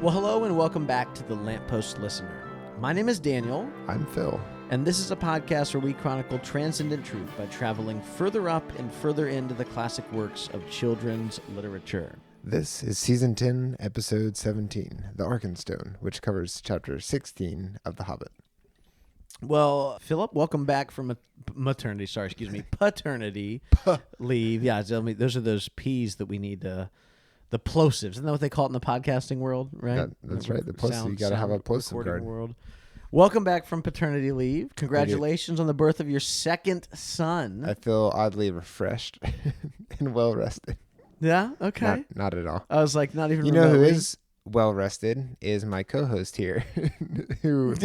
Well, hello and welcome back to the Lamppost Listener. My name is Daniel. I'm Phil. And this is a podcast where we chronicle transcendent truth by traveling further up and further into the classic works of children's literature. This is Season 10, Episode 17, The Arkenstone, which covers Chapter 16 of The Hobbit. Well, Philip, welcome back from paternity leave. Yeah, those are those P's that we need the plosives. Isn't that what they call it in the podcasting world, right? That's right. The plosive. You got to have a plosive card. World. Welcome back from paternity leave. Congratulations on the birth of your second son. I feel oddly refreshed and well rested. Yeah? Okay. Not at all. I was like, not even remotely. Know who is well rested is my co-host here, who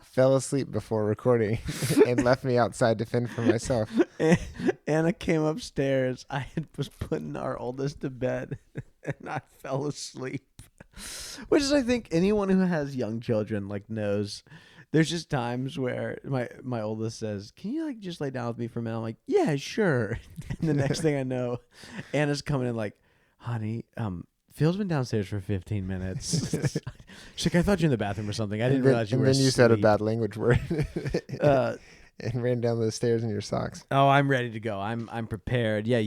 fell asleep before recording and left me outside to fend for myself. Anna came upstairs. I was putting our oldest to bed, and I fell asleep. Which is, I think, anyone who has young children knows. There's just times where my oldest says, "Can you just lay down with me for a minute?" I'm like, "Yeah, sure." And the next thing I know, Anna's coming in like, "Honey, Phil's been downstairs for 15 minutes." She's like, "I thought you were in the bathroom or something. I didn't realize you were asleep." And then you said a bad language word and ran down those stairs in your socks. Oh, I'm ready to go. I'm prepared. Yeah,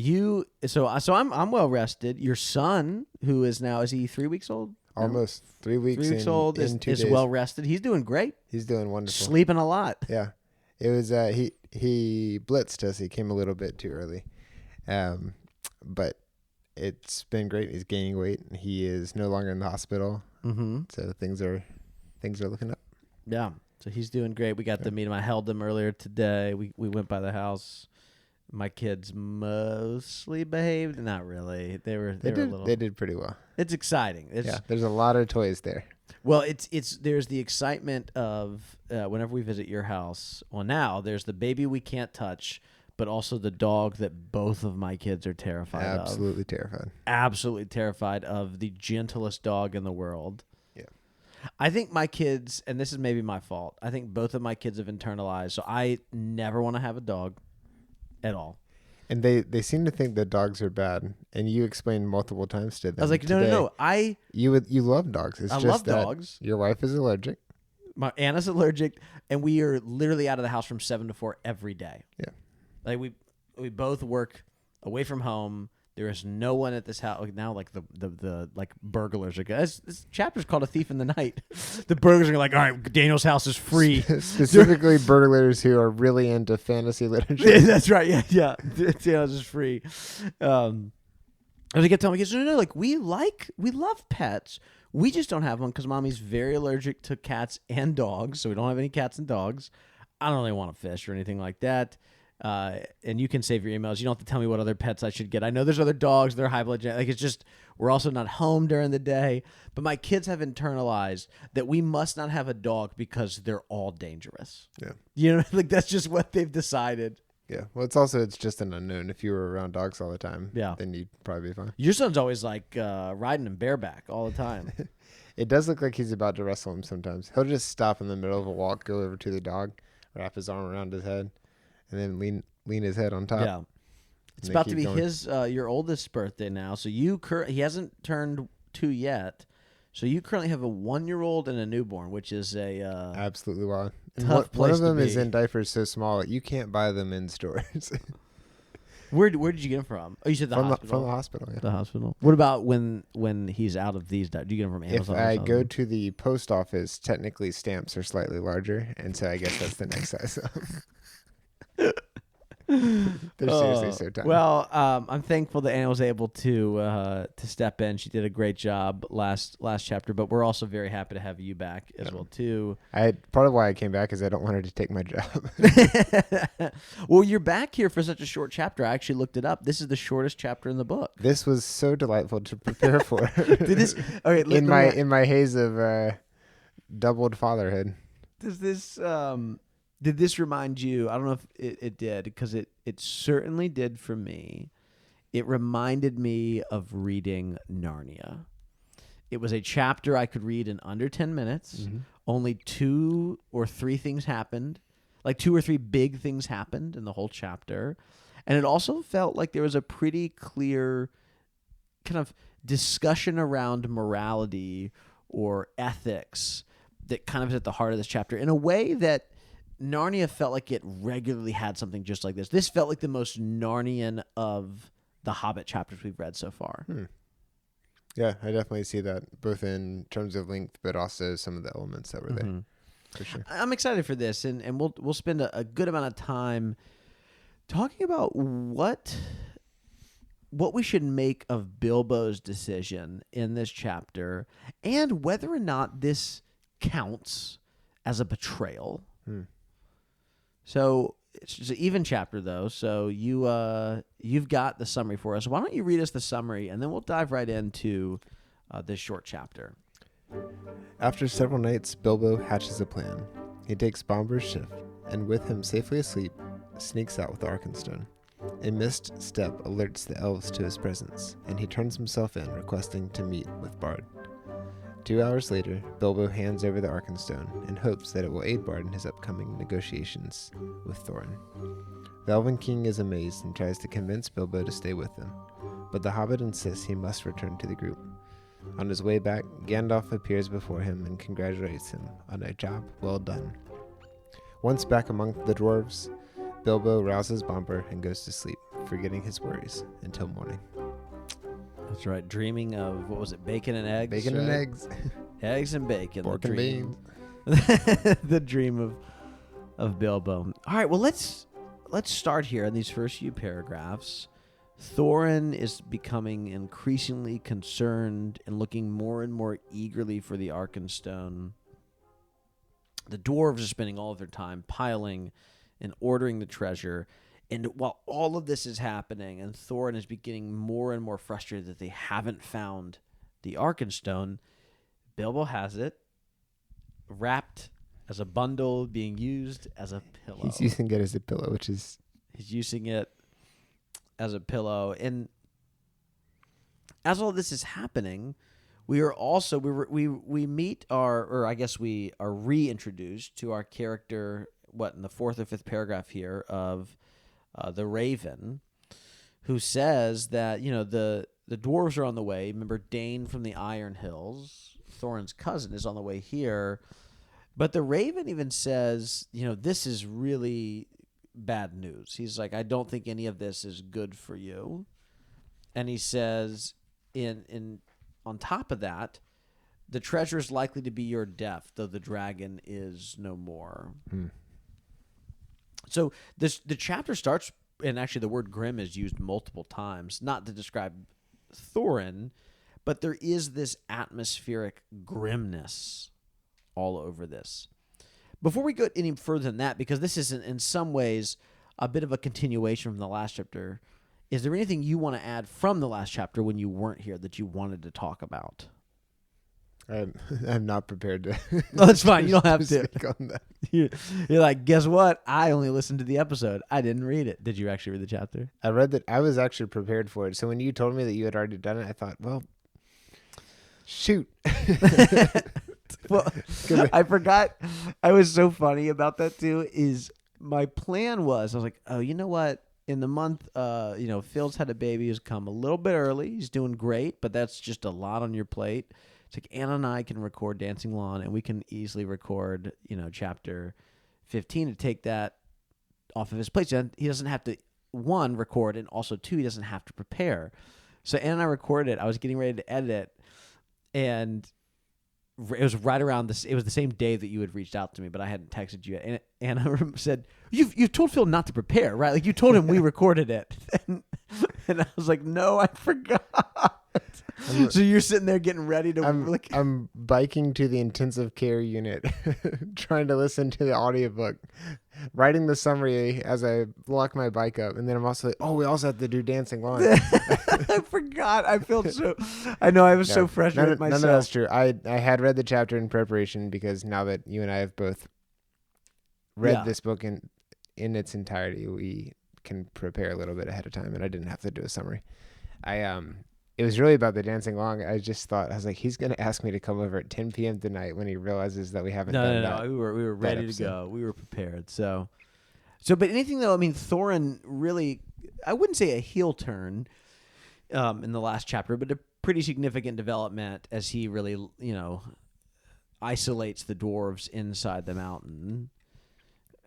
So I'm well rested. Your son, who is he 3 weeks old? Almost 3 weeks. 3 weeks old is well rested. He's doing great. He's doing wonderful. Sleeping a lot. Yeah, it was. He blitzed us. He came a little bit too early, but it's been great. He's gaining weight. He is no longer in the hospital. Mm-hmm. So things are looking up. Yeah. So he's doing great. We got to meet him. I held him earlier today. We went by the house. My kids mostly behaved. Not really. They did pretty well. It's exciting. There's a lot of toys there. Well, there's the excitement of whenever we visit your house. Well, now there's the baby we can't touch, but also the dog that both of my kids are terrified of. Absolutely terrified. Absolutely terrified of the gentlest dog in the world. Yeah. I think my kids, and this is maybe my fault, I think both of my kids have internalized, so I never want to have a dog at all. And they seem to think that dogs are bad, and you explained multiple times to them. I was like, no. You love dogs. It's I just love that dogs. Your wife is allergic. Anna's allergic, and we are literally out of the house from 7 to 4 every day. Yeah. We both work away from home. There is no one at this house now. The burglars are good. This chapter's called "A Thief in the Night." The burglars are like, "All right, Daniel's house is free." Specifically, burglars who are really into fantasy literature. That's right. Yeah. Daniel's house is free. I was gonna tell my kids, no. We love pets. We just don't have one because mommy's very allergic to cats and dogs, so we don't have any cats and dogs. I don't really want to fish or anything like that. And you can save your emails. You don't have to tell me what other pets I should get. I know there's other dogs. They're high blood. It's just, we're also not home during the day. But my kids have internalized that we must not have a dog because they're all dangerous. Yeah. That's just what they've decided. Yeah. Well, it's just an unknown. If you were around dogs all the time, then you'd probably be fine. Your son's always riding him bareback all the time. It does look like he's about to wrestle him sometimes. He'll just stop in the middle of a walk, go over to the dog, wrap his arm around his head, and then lean his head on top. Yeah. It's about to be your oldest birthday now. So he hasn't turned 2 yet. So you currently have a 1-year-old and a newborn, which is absolutely wild. Tough place one of them to be. is in diapers so small you can't buy them in stores. Where did you get him from? Oh, you said the hospital. From the hospital, yeah. The hospital. What about when he's out of these? Do you get him from Amazon? If I go to the post office, technically stamps are slightly larger, and so I guess that's the next size up. They're seriously so tiny. Well, I'm thankful that Anna was able to step in. She did a great job last chapter, but we're also very happy to have you back as well too. Part of why I came back is I don't want her to take my job. Well, you're back here for such a short chapter. I actually looked it up. This is the shortest chapter in the book. This was so delightful to prepare for. In my haze of doubled fatherhood. Did this remind you? I don't know if it did, because it certainly did for me. It reminded me of reading Narnia. It was a chapter I could read in under 10 minutes. Mm-hmm. Only 2 or 3 things happened. 2 or 3 big things happened in the whole chapter. And it also felt like there was a pretty clear kind of discussion around morality or ethics that kind of is at the heart of this chapter in a way that Narnia felt like it regularly had something just like this. This felt like the most Narnian of the Hobbit chapters we've read so far. Yeah, I definitely see that, both in terms of length, but also some of the elements that were there. For sure. I'm excited for this, and we'll spend a good amount of time talking about what we should make of Bilbo's decision in this chapter, and whether or not this counts as a betrayal. So it's just an even chapter, though. So you've got the summary for us. Why don't you read us the summary, and then we'll dive right into this short chapter. After several nights, Bilbo hatches a plan. He takes Bombur's ship, and with him safely asleep, sneaks out with Arkenstone. A mist step alerts the elves to his presence, and he turns himself in, requesting to meet with Bard. 2 hours later, Bilbo hands over the Arkenstone and hopes that it will aid Bard in his upcoming negotiations with Thorin. The Elven King is amazed and tries to convince Bilbo to stay with them, but the Hobbit insists he must return to the group. On his way back, Gandalf appears before him and congratulates him on a job well done. Once back among the dwarves, Bilbo rouses Bombur and goes to sleep, forgetting his worries until morning. That's right. Dreaming of, what was it, bacon and eggs? Bacon and eggs. Eggs and bacon. Pork the and dream. beans. The dream of Bilbo. All right, well, let's start here in these first few paragraphs. Thorin is becoming increasingly concerned and looking more and more eagerly for the Arkenstone. The dwarves are spending all of their time piling and ordering the treasure. And while all of this is happening, and Thorin is getting more and more frustrated that they haven't found the Arkenstone, Bilbo has it wrapped as a bundle, being used as a pillow. He's using it as a pillow, which is... He's using it as a pillow. And as all this is happening, we are also, we meet or I guess we are reintroduced to our character, in the fourth or fifth paragraph here of the Raven, who says that, the dwarves are on the way. Remember, Dane from the Iron Hills, Thorin's cousin, is on the way here. But the Raven even says, this is really bad news. He's like, I don't think any of this is good for you. And he says, on top of that, the treasure is likely to be your death, though the dragon is no more. So the chapter starts, and actually the word grim is used multiple times, not to describe Thorin, but there is this atmospheric grimness all over this. Before we go any further than that, because this is in some ways a bit of a continuation from the last chapter, is there anything you want to add from the last chapter when you weren't here that you wanted to talk about? I'm not prepared to. No, it's fine. You don't have to. Speak on that. You're like, guess what? I only listened to the episode. I didn't read it. Did you actually read the chapter? I read that. I was actually prepared for it. So when you told me that you had already done it, I thought, well, shoot. Well, I forgot. I was so funny about that too. Is my plan was, I was like, oh, you know what? In the month, Phil's had a baby who's come a little bit early. He's doing great, but that's just a lot on your plate. It's like Anna and I can record Dancing Lawn, and we can easily record, chapter 15 to take that off of his plate. So he doesn't have to, one, record, and also, two, he doesn't have to prepare. So Anna and I recorded it. I was getting ready to edit it, and it was right around this. It was the same day that you had reached out to me, but I hadn't texted you yet. And Anna said, "You've told Phil not to prepare, right? Like you told him we recorded it." And I was like, "No, I forgot." So you're sitting there getting ready to. I'm biking to the intensive care unit, trying to listen to the audiobook, writing the summary as I lock my bike up, and then I'm also like, "Oh, we also have to do Dancing Lawn." I forgot. I felt so. I know. I was so frustrated myself. None of that's true. I had read the chapter in preparation because now that you and I have both read this book in its entirety, we can prepare a little bit ahead of time, and I didn't have to do a summary. It was really about the Dancing Lawn. I just thought, I was like, he's going to ask me to come over at 10 p.m. tonight when he realizes that we haven't done that. No. We were ready to go. We were prepared. So, but anything though, I mean, Thorin really, I wouldn't say a heel turn in the last chapter, but a pretty significant development as he really, isolates the dwarves inside the mountain.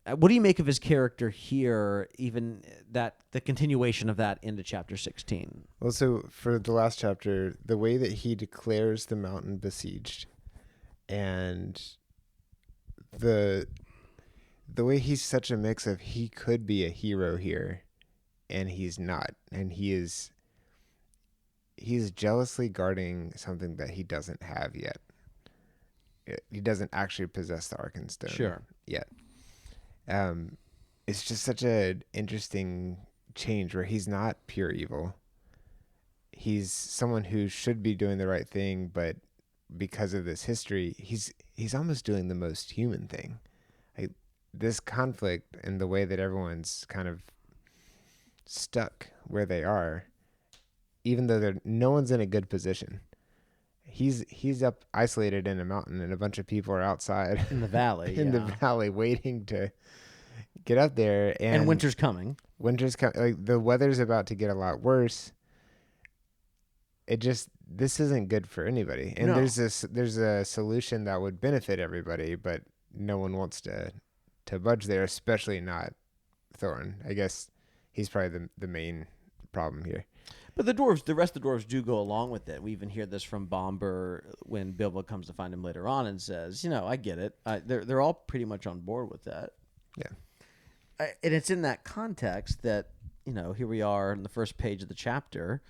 What do you make of his character here, even the continuation of that into chapter 16? Well, so for the last chapter, the way that he declares the mountain besieged and the way he's such a mix of he could be a hero here and he's not, and he's jealously guarding something that he doesn't have yet. He doesn't actually possess the Arkenstone yet. It's just such an interesting change where he's not pure evil. He's someone who should be doing the right thing, but because of this history, he's almost doing the most human thing. Like, this conflict and the way that everyone's kind of stuck where they are, even though no one's in a good position. He's up isolated in a mountain, and a bunch of people are outside in the valley, the valley, waiting to get up there. And winter's coming. Like, the weather's about to get a lot worse. This isn't good for anybody. And there's a solution that would benefit everybody, but no one wants to budge there, especially not Thorin. I guess he's probably the main problem here. But the rest of the dwarves do go along with it. We even hear this from Bomber when Bilbo comes to find him later on and says, I get it. They're all pretty much on board with that. Yeah. And it's in that context that, here we are in the first page of the chapter.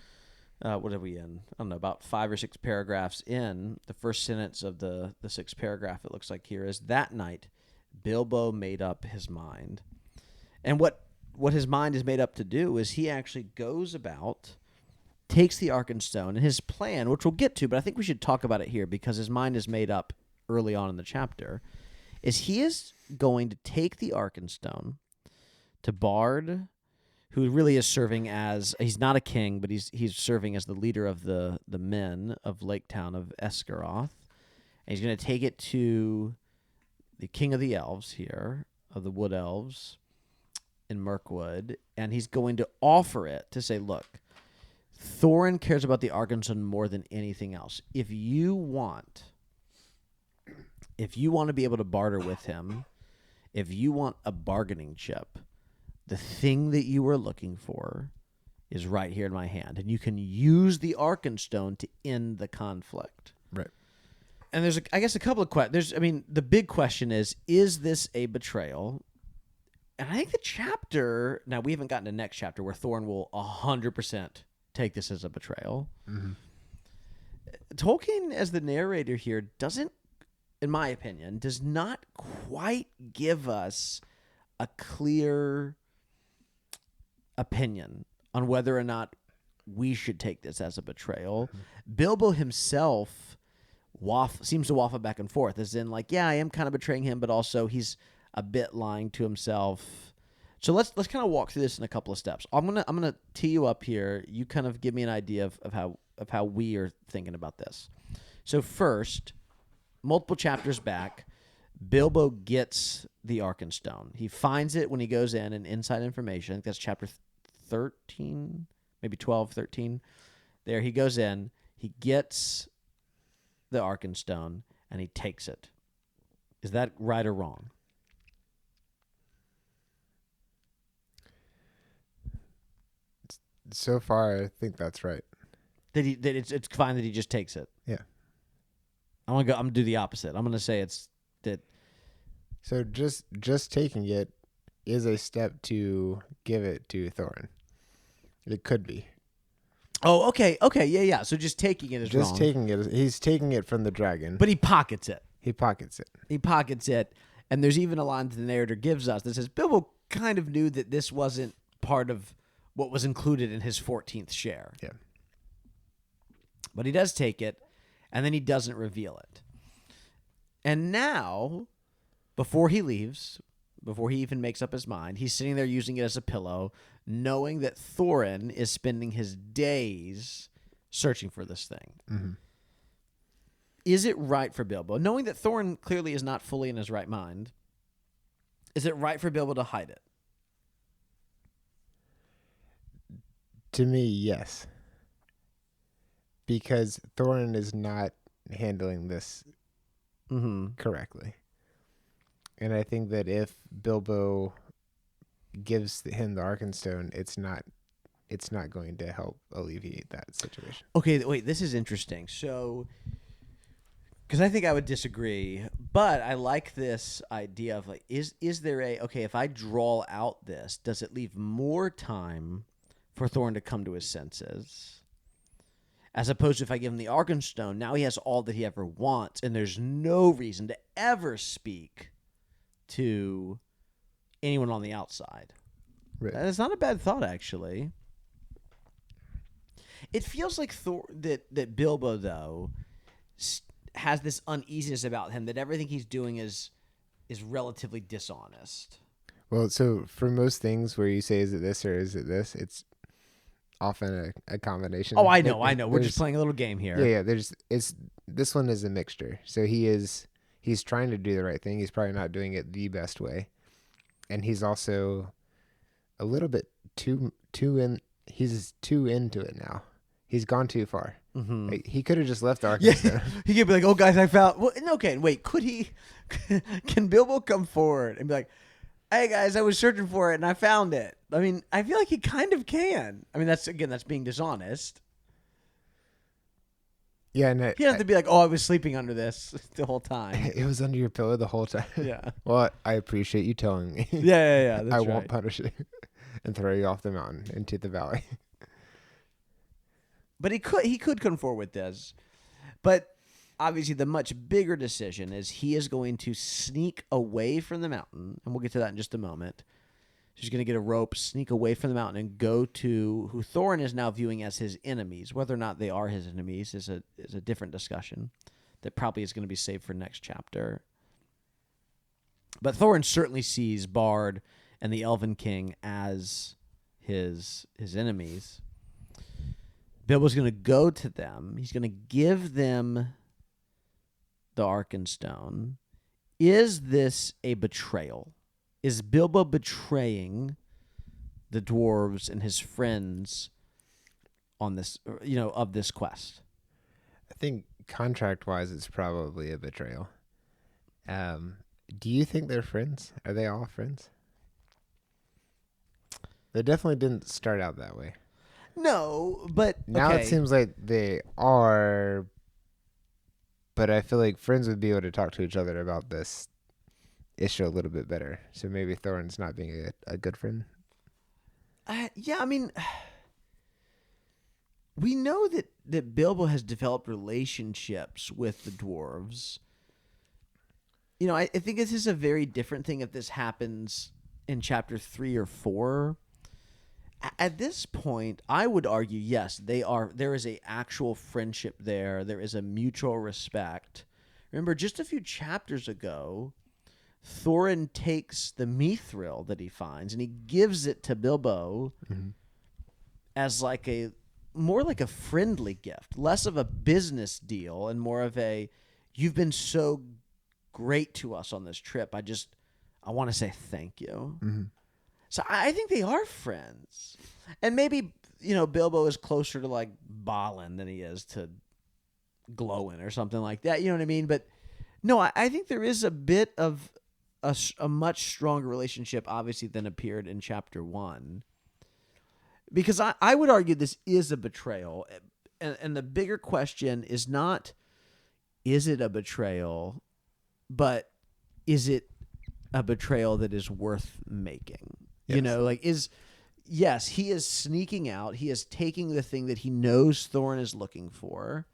What are we in? I don't know, about 5 or 6 paragraphs in. The first sentence of the 6th paragraph, it looks like here, is, that night, Bilbo made up his mind. And what his mind is made up to do is he actually goes about, takes the Arkenstone, and his plan, which we'll get to, but I think we should talk about it here because his mind is made up early on in the chapter, is he is going to take the Arkenstone to Bard, who really is serving as, he's not a king, but he's serving as the leader of the men of Lake Town of Esgaroth. And he's going to take it to the king of the elves here, of the wood elves in Mirkwood, and he's going to offer it to say, look, Thorin cares about the Arkenstone more than anything else. If you want to be able to barter with him, if you want a bargaining chip, the thing that you are looking for is right here in my hand, and you can use the Arkenstone to end the conflict. Right. And there's, I guess, a couple of questions. The big question is this a betrayal? And I think the chapter, now we haven't gotten to next chapter where Thorin will 100% take this as a betrayal. Mm-hmm. Tolkien, as the narrator here, doesn't, in my opinion, does not quite give us a clear opinion on whether or not we should take this as a betrayal. Mm-hmm. Bilbo himself seems to waffle back and forth, as in, like, yeah, I am kind of betraying him, but also he's a bit lying to himself. So let's kind of walk through this in a couple of steps. I'm gonna tee you up here. You kind of give me an idea of how we are thinking about this. So first, multiple chapters back, Bilbo gets the Arkenstone. He finds it when he goes in Inside Information. I think that's chapter 13, maybe 12, 13. There he goes in. He gets the Arkenstone, and he takes it. Is that right or wrong? So far, I think that's right. That it's fine that he just takes it. Yeah. I'm gonna do the opposite. I'm gonna say it's that. So just taking it is a step to give it to Thorin. It could be. Oh, okay, yeah. So just taking it is wrong. Just taking it. He's taking it from the dragon. But he pockets it. He pockets it. And there's even a line that the narrator gives us that says Bilbo kind of knew that this wasn't part of what was included in his 14th share. Yeah. But he does take it, and then he doesn't reveal it. And now, before he leaves, before he even makes up his mind, he's sitting there using it as a pillow, knowing that Thorin is spending his days searching for this thing. Mm-hmm. Is it right for Bilbo, knowing that Thorin clearly is not fully in his right mind, is it right for Bilbo to hide it? To me, yes. because Thorin is not handling this Mm-hmm. correctly. And I think that if Bilbo gives him the Arkenstone, it's not going to help alleviate that situation. Okay, wait, this is interesting. So, because I think I would disagree, but I like this idea of like, is there okay, if I draw out this, does it leave more time for Thorin to come to his senses? As opposed to if I give him the Arkenstone, now he has all that he ever wants, and there's no reason to ever speak to anyone on the outside. Right. That's not a bad thought, actually. It feels like that Bilbo, though, has this uneasiness about him that everything he's doing is relatively dishonest. Well, so for most things where you say, is it this or is it this, it's often a combination. Oh, I know. We're just playing a little game here. Yeah. This one is a mixture. So he's trying to do the right thing. He's probably not doing it the best way. And he's also a little bit he's too into it now. He's gone too far. Mm-hmm. Like, he could have just left Arkenstone. Yeah, he could be like, "Oh, guys, I found." Well, okay, wait. Could he? Can Bilbo come forward and be like, "Hey, guys, I was searching for it and I found it"? I mean, I feel like he kind of can. I mean, that's being dishonest. Yeah, and he doesn't have to be like, "Oh, I was sleeping under this the whole time." It was under your pillow the whole time. Yeah. Well, I appreciate you telling me. Yeah. That's I right. won't punish you and throw you off the mountain into the valley. But he could come forward with this. But obviously the much bigger decision is he is going to sneak away from the mountain, and we'll get to that in just a moment. He's going to get a rope, sneak away from the mountain, and go to who Thorin is now viewing as his enemies. Whether or not they are his enemies is a different discussion that probably is going to be saved for next chapter. But Thorin certainly sees Bard and the Elven King as his enemies. Bilbo's going to go to them. He's going to give them the Arkenstone. Is this a betrayal? Is Bilbo betraying the dwarves and his friends on this, of this quest? I think contract-wise, it's probably a betrayal. Do you think they're friends? Are they all friends? They definitely didn't start out that way. No, but now okay. It seems like they are, but I feel like friends would be able to talk to each other about this issue a little bit better. So maybe Thorin's not being a good friend. Yeah, I mean, we know that Bilbo has developed relationships with the dwarves. I think this is a very different thing if this happens in chapter 3 or 4. At this point, I would argue, yes, there is a actual friendship there. There is a mutual respect. Remember, just a few chapters ago, Thorin takes the mithril that he finds and he gives it to Bilbo as more like a friendly gift, less of a business deal and more of a, you've been so great to us on this trip. I want to say thank you. Mm-hmm. So I think they are friends. And maybe, Bilbo is closer to like Balin than he is to Glowin or something like that. You know what I mean? But no, I think there is a bit of a much stronger relationship, obviously, than appeared in chapter 1. Because I would argue this is a betrayal. And the bigger question is not, is it a betrayal, but is it a betrayal that is worth making? Yes. Yes, he is sneaking out. He is taking the thing that he knows Thorin is looking for.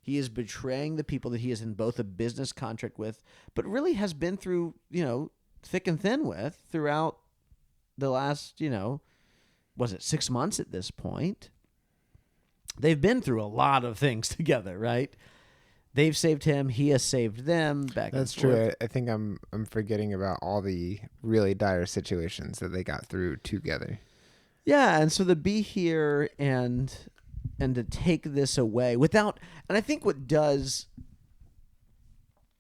He is betraying the people that he is in both a business contract with, but really has been through, thick and thin with throughout the last, was it 6 months at this point? They've been through a lot of things together, right? They've saved him. He has saved them. That's true. I think I'm forgetting about all the really dire situations that they got through together. Yeah, and so to be here and to take this away without, and I think what does,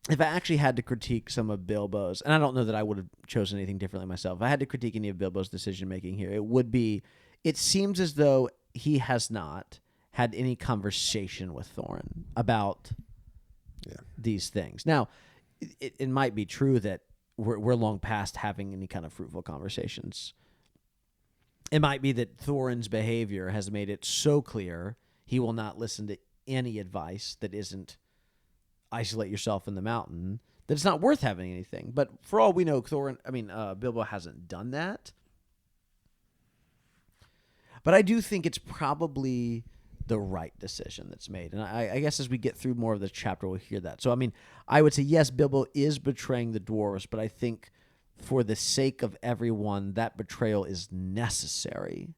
if I actually had to critique some of Bilbo's, and I don't know that I would have chosen anything differently myself, if I had to critique any of Bilbo's decision making here, it would be, it seems as though he has not had any conversation with Thorin about these things. Now, it might be true that we're long past having any kind of fruitful conversations. It might be that Thorin's behavior has made it so clear he will not listen to any advice that isn't isolate yourself in the mountain, that it's not worth having anything. But for all we know, Bilbo hasn't done that. But I do think it's probably the right decision that's made. And I guess as we get through more of the chapter, we'll hear that. So, I would say, yes, Bilbo is betraying the dwarves, but I think for the sake of everyone, that betrayal is necessary.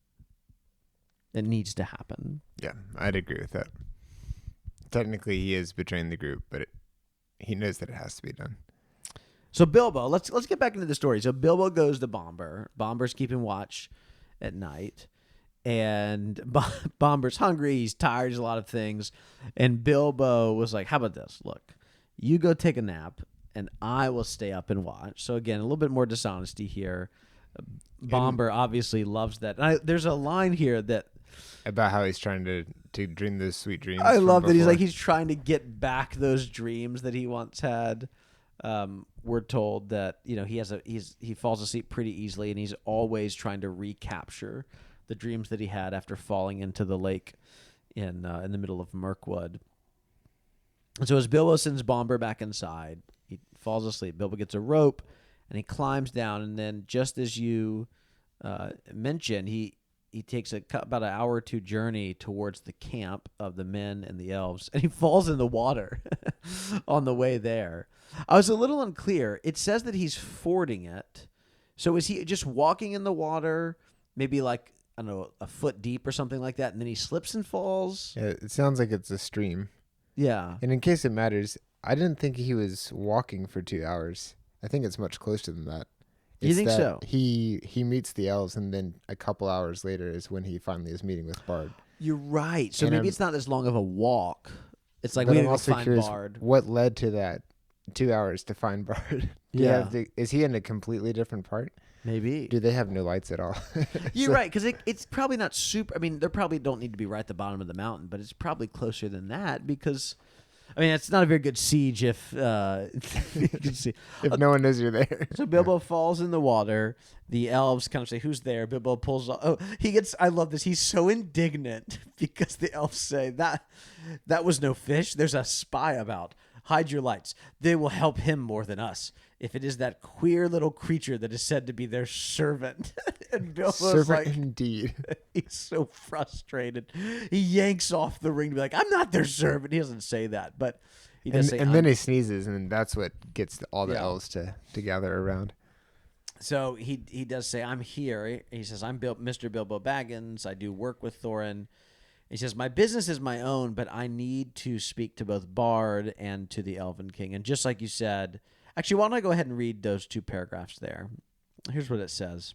It needs to happen. Yeah, I'd agree with that. Technically, he is betraying the group, but he knows that it has to be done. So Bilbo, let's get back into the story. So Bilbo goes to Bomber. Bomber's keeping watch at night. And Bomber's hungry. He's tired. There's a lot of things. And Bilbo was like, how about this? Look, you go take a nap, and I will stay up and watch. So again, a little bit more dishonesty here. Bomber obviously loves that. And there's a line here that about how he's trying to dream those sweet dreams. I love that he's trying to get back those dreams that he once had. We're told that he falls asleep pretty easily, and he's always trying to recapture the dreams that he had after falling into the lake in the middle of Mirkwood. And so as Bilbo sends Bomber back inside, he falls asleep. Bilbo gets a rope, and he climbs down, and then just as you mentioned, he takes about an hour or two journey towards the camp of the men and the elves, and he falls in the water on the way there. I was a little unclear. It says that he's fording it. So is he just walking in the water, maybe like, I don't know, a foot deep or something like that, and then he slips and falls? Yeah, it sounds like it's a stream. Yeah. And in case it matters, I didn't think he was walking for 2 hours. I think it's much closer than that. You think so? He meets the elves, and then a couple hours later is when he finally is meeting with Bard. You're right. So And maybe it's not as long of a walk. It's like but we I'm need to also find curious Bard. what led to that 2 hours to find Bard. Is he in a completely different part? Maybe. Do they have no lights at all? You're right, because it's probably not super. They probably don't need to be right at the bottom of the mountain, but it's probably closer than that because, it's not a very good siege if you can see. If no one knows you're there. So Bilbo falls in the water. The elves kind of say, "Who's there?" Bilbo pulls off. Oh, he gets. I love this. He's so indignant because the elves say that was no fish. There's a spy about. Hide your lights. They will help him more than us. If it is that queer little creature that is said to be their servant. And Bilbo's servant like, indeed. He's so frustrated. He yanks off the ring to be like, I'm not their servant. He doesn't say that, but he does say. And then he sneezes, and that's what gets all the elves to gather around. So he does say, I'm here. He says, I'm Mr. Bilbo Baggins. I do work with Thorin. He says, my business is my own, but I need to speak to both Bard and to the Elven King. And just like you said, actually, why don't I go ahead and read those 2 paragraphs there? Here's what it says.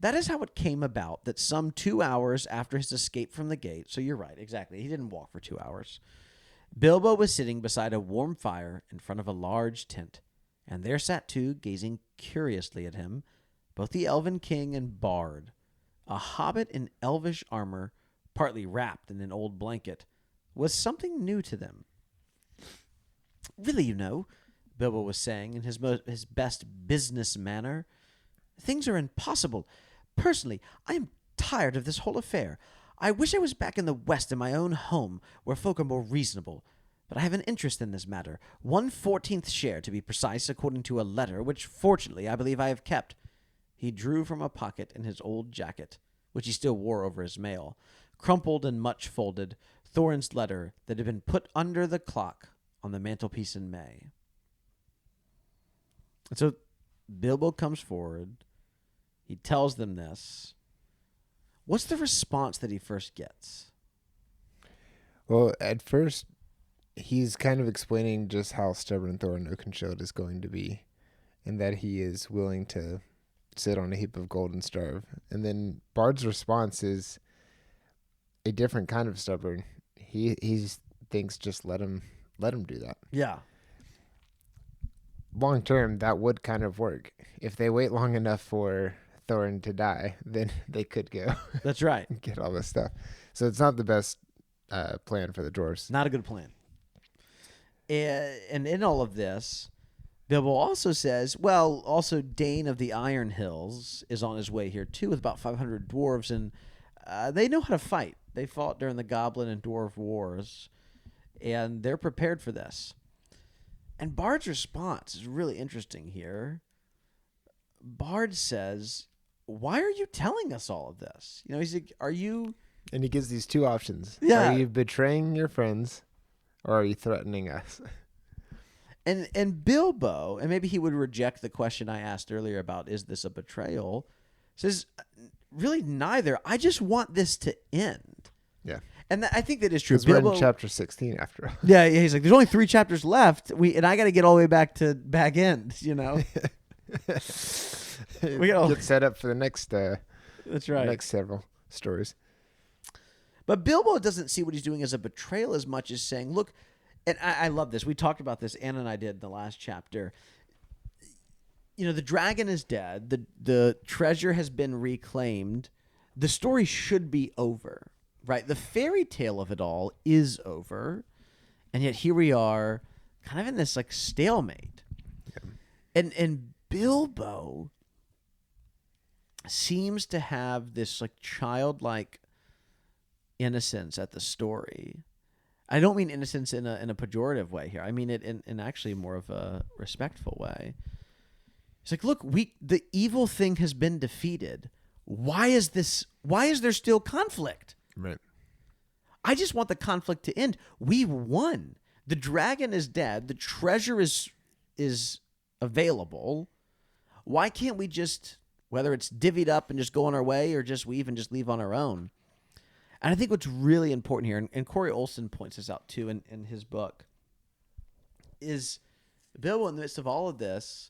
That is how it came about that some 2 hours after his escape from the gate, so you're right, exactly, he didn't walk for 2 hours, Bilbo was sitting beside a warm fire in front of a large tent, and there sat 2 gazing curiously at him, both the Elven King and Bard, a hobbit in elvish armor, partly wrapped in an old blanket, was something new to them. Really, Bilbo was saying in his best business manner, things are impossible. Personally, I am tired of this whole affair. I wish I was back in the West in my own home, where folk are more reasonable. But I have an interest in this matter, 1/14th share to be precise, according to a letter, which fortunately I believe I have kept. He drew from a pocket in his old jacket, which he still wore over his mail, crumpled and much folded, Thorin's letter that had been put under the clock on the mantelpiece in May. And so Bilbo comes forward. He tells them this. What's the response that he first gets? Well, at first, he's kind of explaining just how stubborn Thorin Oakenshield is going to be, and that he is willing to sit on a heap of gold and starve. And then Bard's response is a different kind of stubborn. He thinks just let him do that. Yeah. Long term, that would kind of work. If they wait long enough for Thorin to die, then they could go. That's right. Get all this stuff. So it's not the best plan for the dwarves. Not a good plan. And in all of this, Bilbo also says, well, also Dane of the Iron Hills is on his way here too with about 500 dwarves, and they know how to fight. They fought during the Goblin and Dwarf Wars, and they're prepared for this. And Bard's response is really interesting here. Bard says, why are you telling us all of this? You know, he's like, are you... And he gives these two options. Yeah. Are you betraying your friends, or are you threatening us? And Bilbo, and maybe he would reject the question I asked earlier about, is this a betrayal? Says, really neither. I just want this to end. Yeah. And I think that is true. Because we're in chapter 16 after all. Yeah, he's like, there's only 3 chapters left. And I got to get all the way back to Bag End, you know? We get set up for the next that's right. next several stories. But Bilbo doesn't see what he's doing as a betrayal as much as saying, look, and I love this. We talked about this, Anna and I did in the last chapter. You know, the dragon is dead. The treasure has been reclaimed. The story should be over, right? The fairy tale of it all is over. And yet here we are kind of in this like stalemate. Yeah. And Bilbo seems to have this like childlike innocence at the story. I don't mean innocence in a pejorative way here. I mean it in actually more of a respectful way. It's like, look, the evil thing has been defeated. Why is there still conflict? Right. I just want the conflict to end. We won. The dragon is dead. The treasure is available. Why can't we just, whether it's divvied up and just go on our way, or just we even just leave on our own? And I think what's really important here, and Corey Olsen points this out too in his book, is Bilbo in the midst of all of this,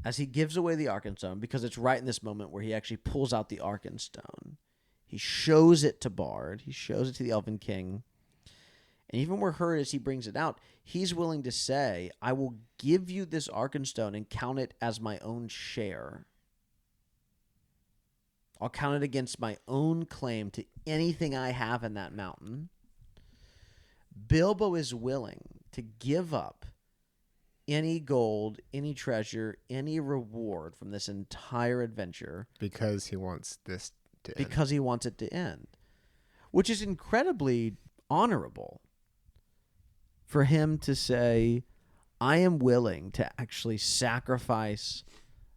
as he gives away the Arkenstone, because it's right in this moment where he actually pulls out the Arkenstone. He shows it to Bard. He shows it to the Elven King. And even we're heard as he brings it out, he's willing to say, I will give you this Arkenstone and count it as my own share. I'll count it against my own claim to anything I have in that mountain. Bilbo is willing to give up any gold, any treasure, any reward from this entire adventure. Because he wants this to end. Because he wants it to end. Which is incredibly honorable for him to say, I am willing to actually sacrifice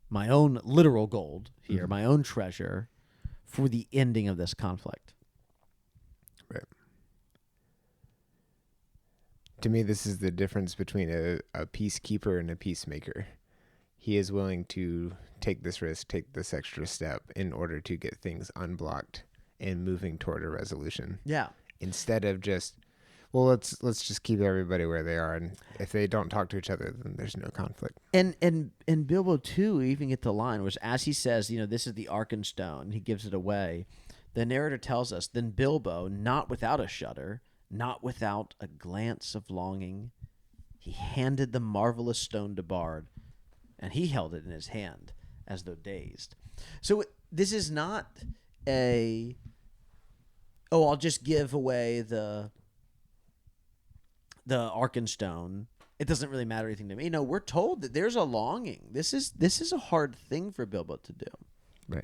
my own literal gold here, my own treasure, for the ending of this conflict. Right. To me, this is the difference between a peacekeeper and a peacemaker. He is willing to take this risk, take this extra step in order to get things unblocked and moving toward a resolution. Yeah. Instead of just, well, let's just keep everybody where they are, and if they don't talk to each other, then there's no conflict. And Bilbo too, even get the line was, as he says, this is the Arkenstone, he gives it away. The narrator tells us, then Bilbo, not without a shudder, not without a glance of longing, he handed the marvelous stone to Bard, and he held it in his hand as though dazed. So this is not I'll just give away the Arkenstone. It doesn't really matter anything to me. No, we're told that there's a longing. This is a hard thing for Bilbo to do. Right.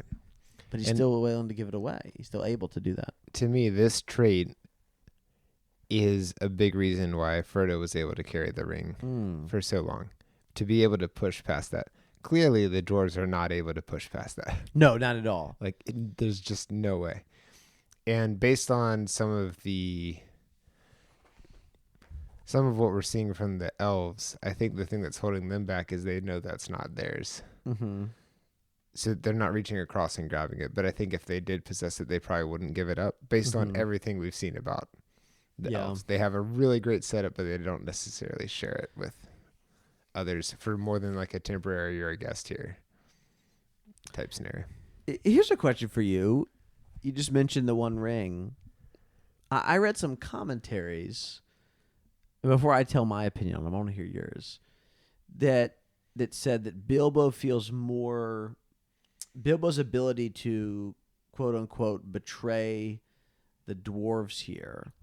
But he's still willing to give it away. He's still able to do that. To me, this trait is a big reason why Frodo was able to carry the ring for so long. To be able to push past that. Clearly, the dwarves are not able to push past that. No, not at all. There's just no way. And based on some of what we're seeing from the elves, I think the thing that's holding them back is they know that's not theirs. Mm-hmm. So they're not reaching across and grabbing it. But I think if they did possess it, they probably wouldn't give it up based on everything we've seen about the elves. They have a really great setup, but they don't necessarily share it with others for more than like a temporary or a guest here type scenario. Here's a question for you. You just mentioned the One Ring. I read some commentaries. Before I tell my opinion on them, I want to hear yours. That said that Bilbo feels Bilbo's ability to quote unquote betray the dwarves here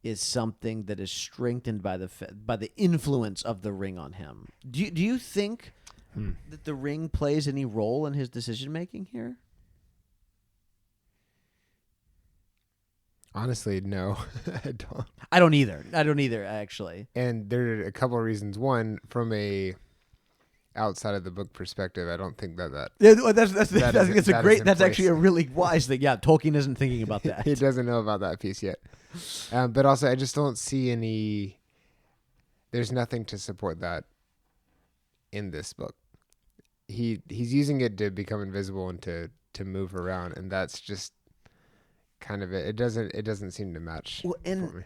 is something that is strengthened by the influence of the ring on him. Do you think that the ring plays any role in his decision making here? Honestly, no, I don't. I don't either, actually. And there are a couple of reasons. One, from a outside of the book perspective, I don't think that Yeah, that's actually a place. really wise thing. Yeah, Tolkien isn't thinking about that. He doesn't know about that piece yet. But also, I just don't see any. There's nothing to support that in this book. He's using it to become invisible and to move around, and that's just kind of it. It doesn't seem to match for me.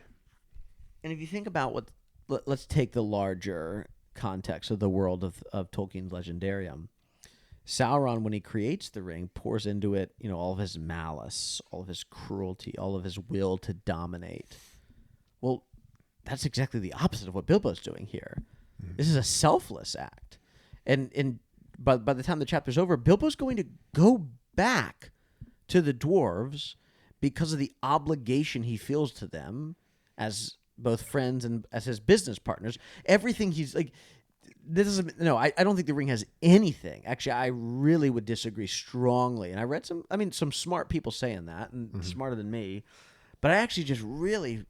And if you think about let's take the larger context of the world of Tolkien's Legendarium. Sauron, when he creates the ring, pours into it, all of his malice, all of his cruelty, all of his will to dominate. Well, that's exactly the opposite of what Bilbo's doing here. Mm-hmm. This is a selfless act. And by the time the chapter's over, Bilbo's going to go back to the dwarves because of the obligation he feels to them as both friends and as his business partners. Everything he's like, I don't think the ring has anything. Actually, I really would disagree strongly. And I read some smart people saying that, and smarter than me. But I actually just really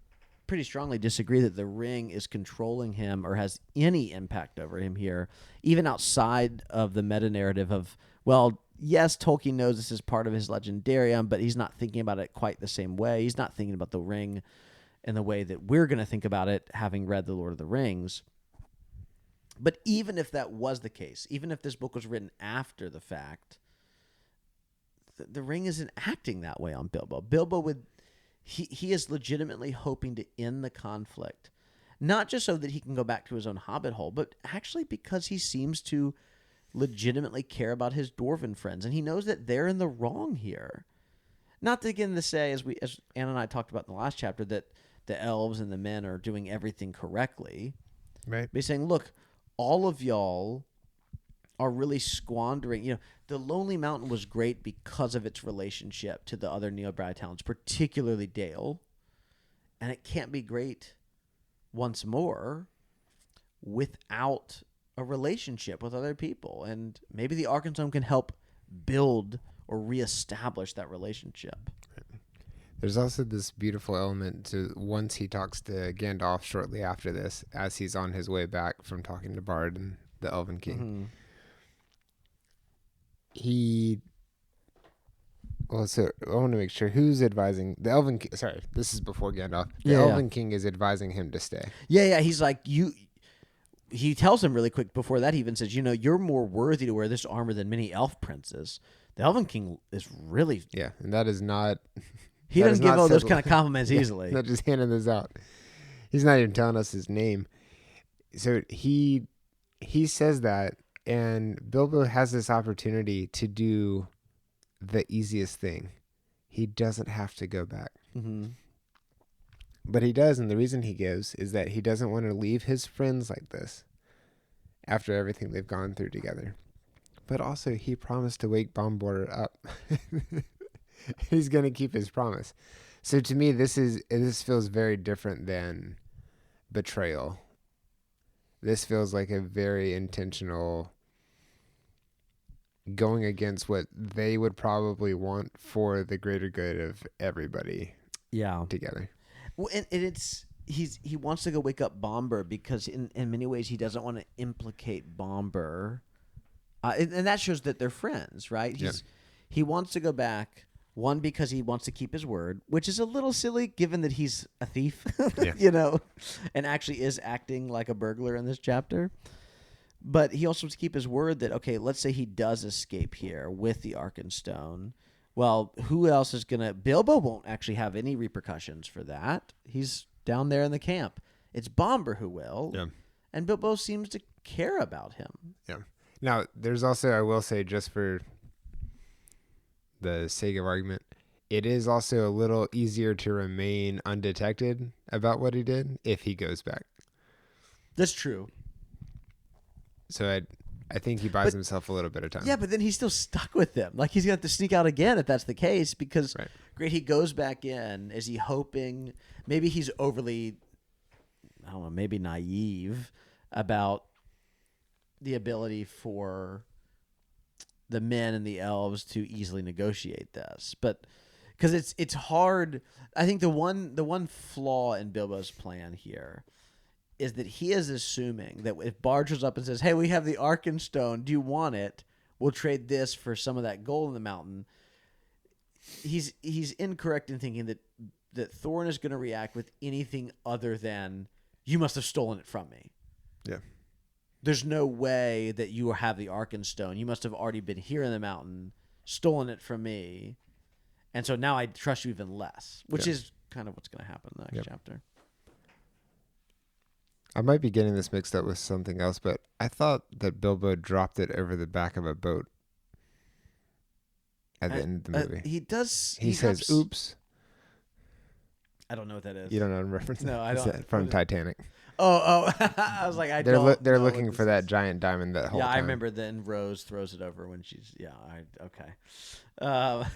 pretty strongly disagree that the ring is controlling him or has any impact over him here, even outside of the meta-narrative of, well, yes, Tolkien knows this is part of his Legendarium, but he's not thinking about it quite the same way. He's not thinking about the ring in the way that we're going to think about it, having read The Lord of the Rings. But even if that was the case, even if this book was written after the fact, the ring isn't acting that way on Bilbo. Bilbo he is legitimately hoping to end the conflict, not just so that he can go back to his own hobbit hole, but actually because he seems to legitimately care about his dwarven friends, and he knows that they're in the wrong here. Not to again to say, as Anna and I talked about in the last chapter, that the elves and the men are doing everything correctly. Right. But he's saying, look, all of y'all are really squandering. The Lonely Mountain was great because of its relationship to the other Neobride towns, particularly Dale. And it can't be great once more without a relationship with other people. And maybe the Arkenstone can help build or reestablish that relationship. There's also this beautiful element to once he talks to Gandalf shortly after this, as he's on his way back from talking to Bard and the Elven King. Mm-hmm. So I want to make sure who's advising the Elven King. Sorry, this is before Gandalf. The Elven King is advising him to stay. Yeah. He's like, he tells him really quick before that. He even says, you're more worthy to wear this armor than many elf princes. The Elven King is really... Yeah, and that is not... He doesn't give all those kind of compliments easily. Not just handing this out. He's not even telling us his name. So he says that, and Bilbo has this opportunity to do the easiest thing. He doesn't have to go back. Mm-hmm. But he does, and the reason he gives is that he doesn't want to leave his friends like this after everything they've gone through together. But also, he promised to wake Bombor up. He's going to keep his promise. So to me, this feels very different than betrayal. This feels like a very intentional going against what they would probably want for the greater good of everybody. Yeah, together. Well, and he wants to go wake up Bombur because in many ways he doesn't want to implicate Bombur, and that shows that they're friends, right? He wants to go back. One, because he wants to keep his word, which is a little silly given that he's a thief, and actually is acting like a burglar in this chapter. But he also wants to keep his word that, okay, let's say he does escape here with the Arkenstone. Well, who else is going to... Bilbo won't actually have any repercussions for that. He's down there in the camp. It's Bombur who will. Yeah. And Bilbo seems to care about him. Yeah. Now, there's also, I will say, just for the sake of argument, it is also a little easier to remain undetected about what he did if he goes back. That's true. So I think he buys himself a little bit of time. Yeah, but then he's still stuck with them. Like, he's going to have to sneak out again if that's the case because, great, he goes back in. Is he hoping? Maybe he's overly, I don't know, maybe naive about the ability for the men and the elves to easily negotiate this. But because it's hard. I think the one flaw in Bilbo's plan here is that he is assuming that if Bard shows up and says, "Hey, we have the Arkenstone. Do you want it? We'll trade this for some of that gold in the mountain." He's incorrect in thinking that Thorin is going to react with anything other than, "You must have stolen it from me." Yeah. There's no way that you have the Arkenstone. You must have already been here in the mountain, stolen it from me, and so now I trust you even less, which is kind of what's going to happen in the next chapter. I might be getting this mixed up with something else, but I thought that Bilbo dropped it over the back of a boat at the end of the movie. He does. He says, "Oops." I don't know what that is. You don't know the reference? No, I don't. From Titanic. Oh. I was like, they're looking for that giant diamond that whole time. Yeah, I remember. Then Rose throws it over when she's. Yeah, okay. All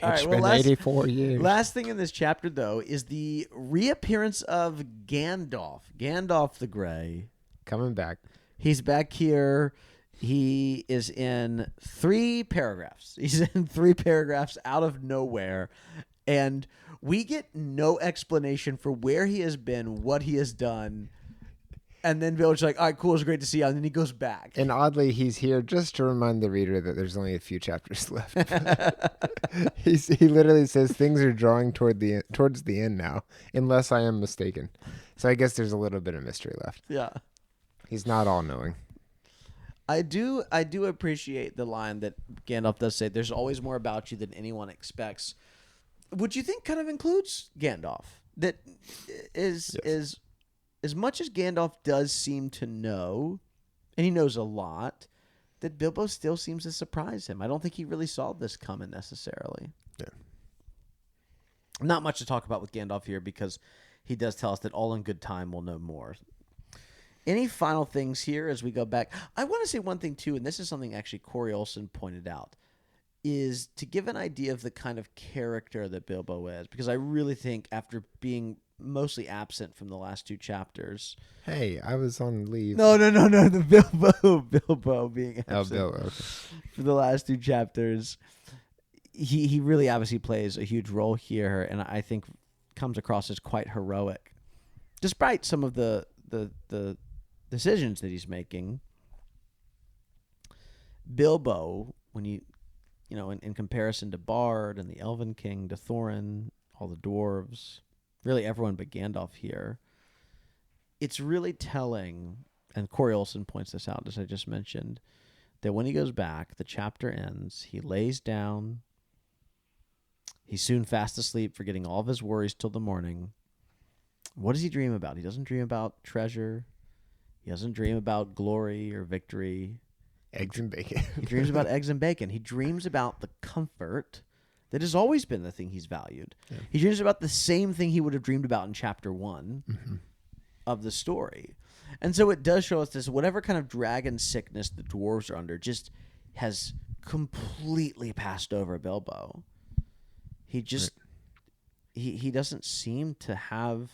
right, been 84 years. Last thing in this chapter, though, is the reappearance of Gandalf. Gandalf the Grey. Coming back. He's back here. He is in 3 paragraphs. He's in 3 paragraphs out of nowhere. And we get no explanation for where he has been, what he has done. And then Bilbo's like, "All right, cool, it's great to see you." And then he goes back. And oddly, he's here just to remind the reader that there's only a few chapters left. He literally says things are drawing towards the end now, unless I am mistaken. So I guess there's a little bit of mystery left. Yeah. He's not all-knowing. I do appreciate the line that Gandalf does say, "There's always more about you than anyone expects," which you think kind of includes Gandalf. That is as much as Gandalf does seem to know, and he knows a lot, that Bilbo still seems to surprise him. I don't think he really saw this coming necessarily. Yeah. Not much to talk about with Gandalf here because he does tell us that all in good time we'll know more. Any final things here as we go back? I want to say one thing too, and this is something actually Corey Olsen pointed out, is to give an idea of the kind of character that Bilbo is, because I really think after being mostly absent from the last 2 chapters. Hey, I was on leave. No. The Bilbo being absent Bilbo, okay. for the last 2 chapters. He really obviously plays a huge role here, and I think comes across as quite heroic, despite some of the decisions that he's making. Bilbo, when in comparison to Bard and the Elven King, to Thorin, all the dwarves, really everyone but Gandalf here, it's really telling, and Corey Olsen points this out, as I just mentioned, that when he goes back, the chapter ends, he lays down, he's soon fast asleep, forgetting all of his worries till the morning. What does he dream about? He doesn't dream about treasure. He doesn't dream about glory or victory. Eggs and bacon. He dreams about eggs and bacon. He dreams about the comfort that has always been the thing he's valued. Yeah. He dreams about the same thing he would have dreamed about in chapter 1 of the story. And so it does show us this, whatever kind of dragon sickness the dwarves are under just has completely passed over Bilbo. He just, he doesn't seem to have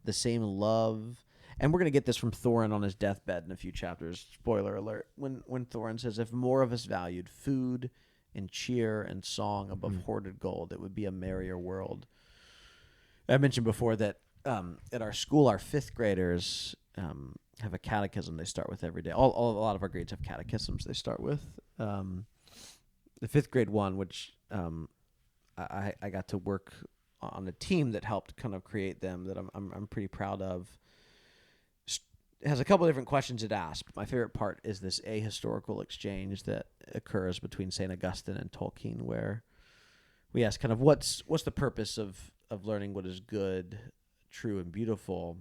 the same love. And we're going to get this from Thorin on his deathbed in a few chapters. Spoiler alert. When Thorin says, "If more of us valued food and cheer and song above hoarded gold, it would be a merrier world." I mentioned before that at our school, our 5th graders have a catechism they start with every day. A lot of our grades have catechisms they start with. The 5th grade one, which I got to work on a team that helped kind of create them, that I'm pretty proud of. It has a couple of different questions it asks. My favorite part is this ahistorical exchange that occurs between St. Augustine and Tolkien, where we ask kind of what's the purpose of learning what is good, true, and beautiful.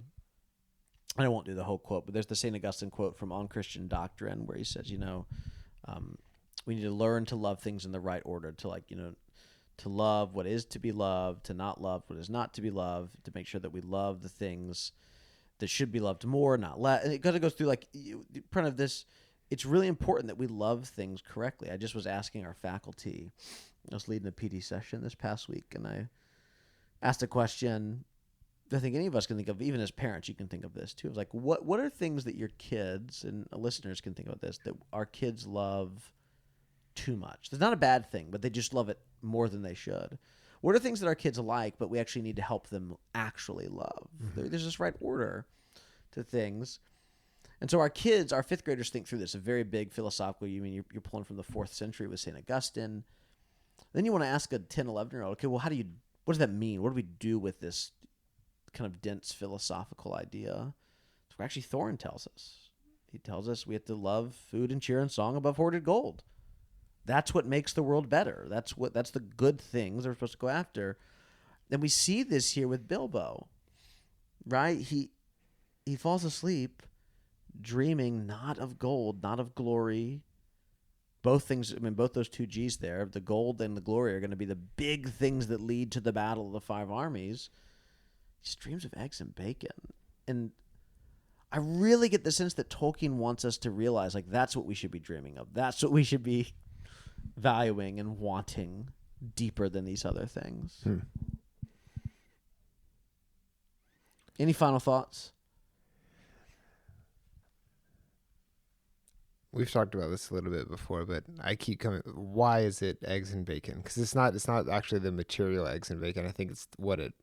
And I won't do the whole quote, but there's the St. Augustine quote from On Christian Doctrine where he says, we need to learn to love things in the right order, to love what is to be loved, to not love what is not to be loved, to make sure that we love the things that should be loved more, not less. And it kind of goes through kind of this it's really important that we love things correctly. I just was asking our faculty. I was leading a PD session this past week, and I asked a question I think any of us can think of, even as parents, you can think of this too. It's like, what are things that your kids and listeners can think about this, that our kids love too much? It's not a bad thing, but they just love it more than they should. What are things that our kids like, but we actually need to help them actually love? Mm-hmm. There's this right order to things. And so our kids, our fifth graders, think through this, a very big philosophical, you're pulling from the 4th century with St. Augustine. Then you want to ask a 10, 11-year-old, okay, well, what does that mean? What do we do with this kind of dense philosophical idea? So actually Thorin tells us. He tells us we have to love food and cheer and song above hoarded gold. That's what makes the world better. That's the good things they're supposed to go after. And we see this here with Bilbo, right? He falls asleep dreaming not of gold, not of glory. Both things, both those two G's there, the gold and the glory, are going to be the big things that lead to the battle of the 5 armies. He just dreams of eggs and bacon. And I really get the sense that Tolkien wants us to realize, like, that's what we should be dreaming of. That's what we should be valuing and wanting deeper than these other things. Any final thoughts? We've talked about this a little bit before, but I keep coming. Why is it eggs and bacon? Because it's not actually the material eggs and bacon. I think it's what it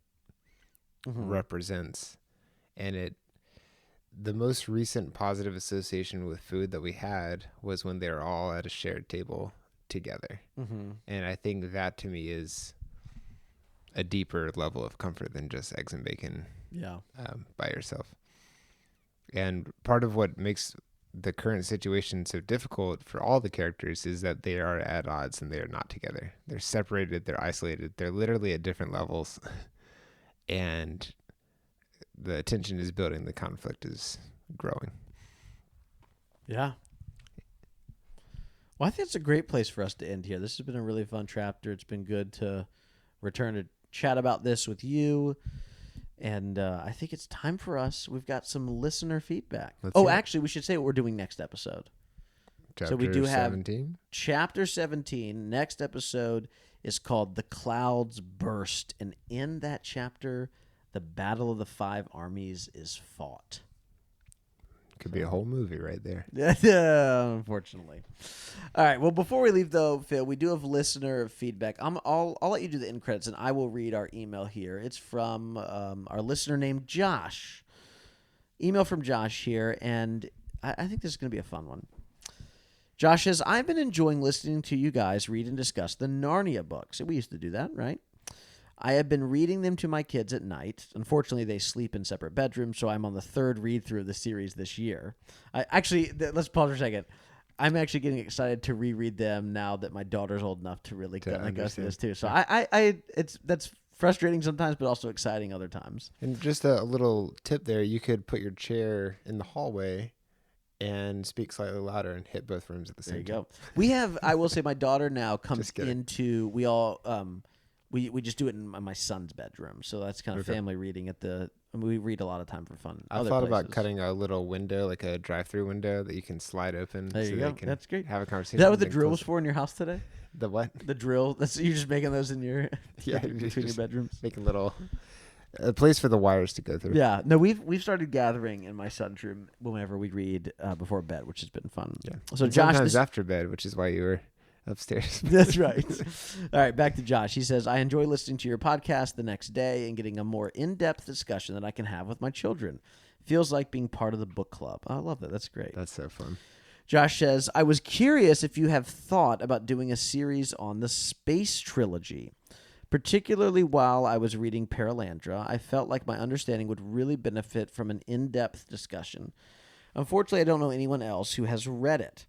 represents. And the most recent positive association with food that we had was when they were all at a shared table together. And I think that to me is a deeper level of comfort than just eggs and bacon by yourself. And part of what makes the current situation so difficult for all the characters is that they are at odds and they are not together. They're separated, they're isolated, they're literally at different levels. And the tension is building, the conflict is growing. Yeah. Well, I think it's a great place for us to end here. This has been a really fun chapter. It's been good to return to chat about this with you. And I think it's time for us. We've got some listener feedback. Actually, we should say what we're doing next episode. So we do have 17? Chapter 17. Next episode is called The Clouds Burst. And in that chapter, the Battle of the 5 Armies is fought. Could be a whole movie right there. Yeah, unfortunately. All right. Well, before we leave, though, Phil, we do have listener feedback. I'll let you do the end credits, and I will read our email here. It's from our listener named Josh. Email from Josh here, and I think this is going to be a fun one. Josh says, I've been enjoying listening to you guys read and discuss the Narnia books. We used to do that, right? I have been reading them to my kids at night. Unfortunately, they sleep in separate bedrooms, so I'm on the 3rd read-through of the series this year. Let's pause for a second. I'm actually getting excited to reread them now that my daughter's old enough to really go through this too. So that's frustrating sometimes, but also exciting other times. And just a little tip there, you could put your chair in the hallway and speak slightly louder and hit both rooms at the same time. There you go. We have, I will say, my daughter now comes into, we all... We just do it in my son's bedroom, so that's kind of family reading we read a lot of time for fun. I thought about cutting a little window, like a drive-through window that you can slide open. There you go. That's great. Have a conversation. Is that what the drill was for in your house today? The what? The drill. You're just making those in your between your bedrooms. Make a place for the wires to go through. Yeah. No, we've started gathering in my son's room whenever we read before bed, which has been fun. Yeah. So and Josh, sometimes after bed, which is why you were upstairs. That's right. All right, back to Josh. He says, I enjoy listening to your podcast the next day and getting a more in-depth discussion that I can have with my children. Feels like being part of the book club. I love that. That's great. That's so fun. Josh says, I was curious if you have thought about doing a series on the space trilogy. Particularly while I was reading Paralandra, I felt like my understanding would really benefit from an in-depth discussion. Unfortunately, I don't know anyone else who has read it.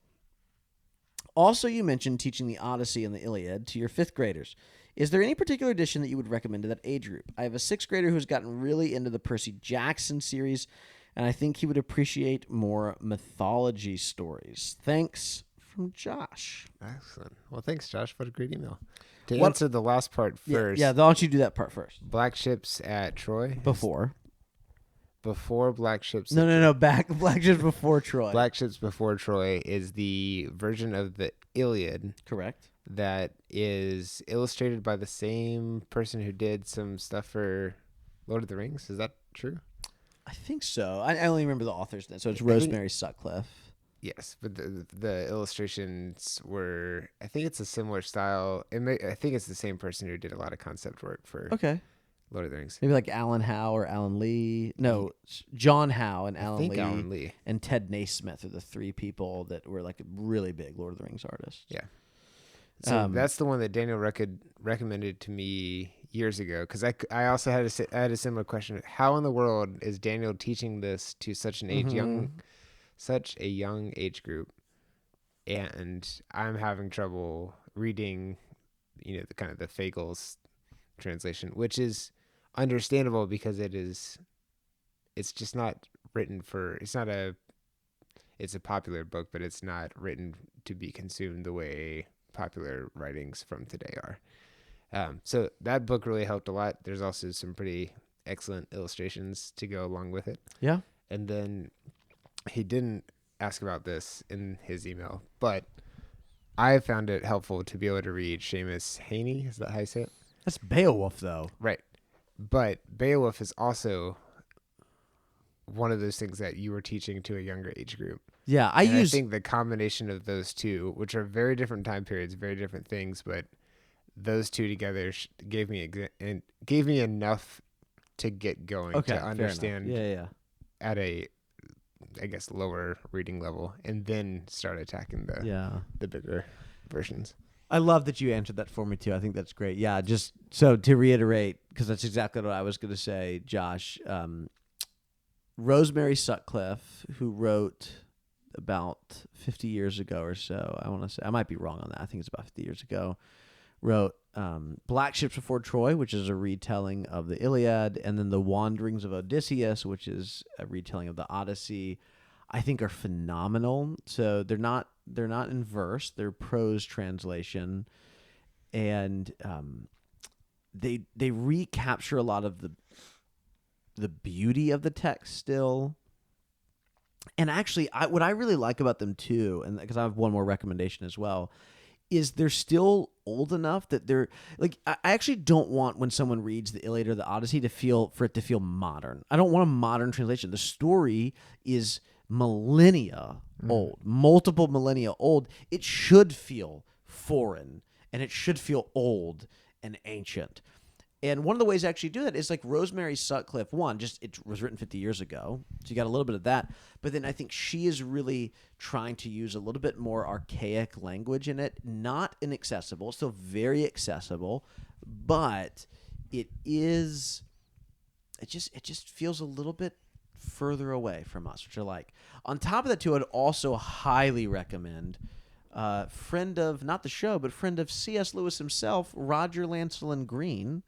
Also, you mentioned teaching the Odyssey and the Iliad to your 5th graders. Is there any particular edition that you would recommend to that age group? I have a 6th grader who's gotten really into the Percy Jackson series, and I think he would appreciate more mythology stories. Thanks, from Josh. Excellent. Well, thanks, Josh. What a great email. To answer the last part first. Yeah, why don't you do that part first? Black ships at Troy. Before. before Black Ships. No. Black Ships before Troy. Black Ships Before Troy is the version of the Iliad. Correct. That is illustrated by the same person who did some stuff for Lord of the Rings. Is that true? I think so. I only remember the author's name. So it's Rosemary Sutcliff. Yes, but the illustrations were. I think it's a similar style. I think it's the same person who did a lot of concept work for Lord of the Rings. Maybe like Alan Howe or Alan Lee. No, John Howe and Alan Lee and Ted Naismith are the three people that were like really big Lord of the Rings artists. Yeah. So that's the one that Daniel recommended to me years ago, because I also had a similar question. How in the world is Daniel teaching this to such a young age group? And I'm having trouble reading, the kind of the Fagles translation, which is understandable because it's just not written for, it's a popular book, but it's not written to be consumed the way popular writings from today are. So that book really helped a lot. There's also some pretty excellent illustrations to go along with it. Yeah. And then he didn't ask about this in his email, but I found it helpful to be able to read Seamus Heaney. Is that how you say it? That's Beowulf, though. Right. But Beowulf is also one of those things that you were teaching to a younger age group. Yeah, I think the combination of those two, which are very different time periods, very different things, but those two together gave me enough to get going to understand at a, I guess, lower reading level, and then start attacking the bigger versions. I love that you answered that for me too. I think that's great. Yeah, just so to reiterate, because that's exactly what I was going to say, Josh. Rosemary Sutcliff, who wrote about 50 years ago or so, I want to say, I might be wrong on that. I think it's about 50 years ago, wrote Black Ships Before Troy, which is a retelling of the Iliad, and then The Wanderings of Odysseus, which is a retelling of the Odyssey. I think are phenomenal. So they're not in verse; they're prose translation, and they recapture a lot of the beauty of the text still. And actually, what I really like about them too, and because I have one more recommendation as well, is they're still old enough that they're like, I actually don't want when someone reads the Iliad or the Odyssey for it to feel modern. I don't want a modern translation. The story is millennia old, multiple millennia old. It should feel foreign, and it should feel old and ancient. And one of the ways to actually do that is like Rosemary Sutcliff. It was written 50 years ago, so you got a little bit of that. But then I think she is really trying to use a little bit more archaic language in it, not inaccessible, still very accessible, but it just feels a little bit further away from us, which I like. On top of that, too, I'd also highly recommend friend of, not the show, but friend of C.S. Lewis himself, Roger Lancelyn Green,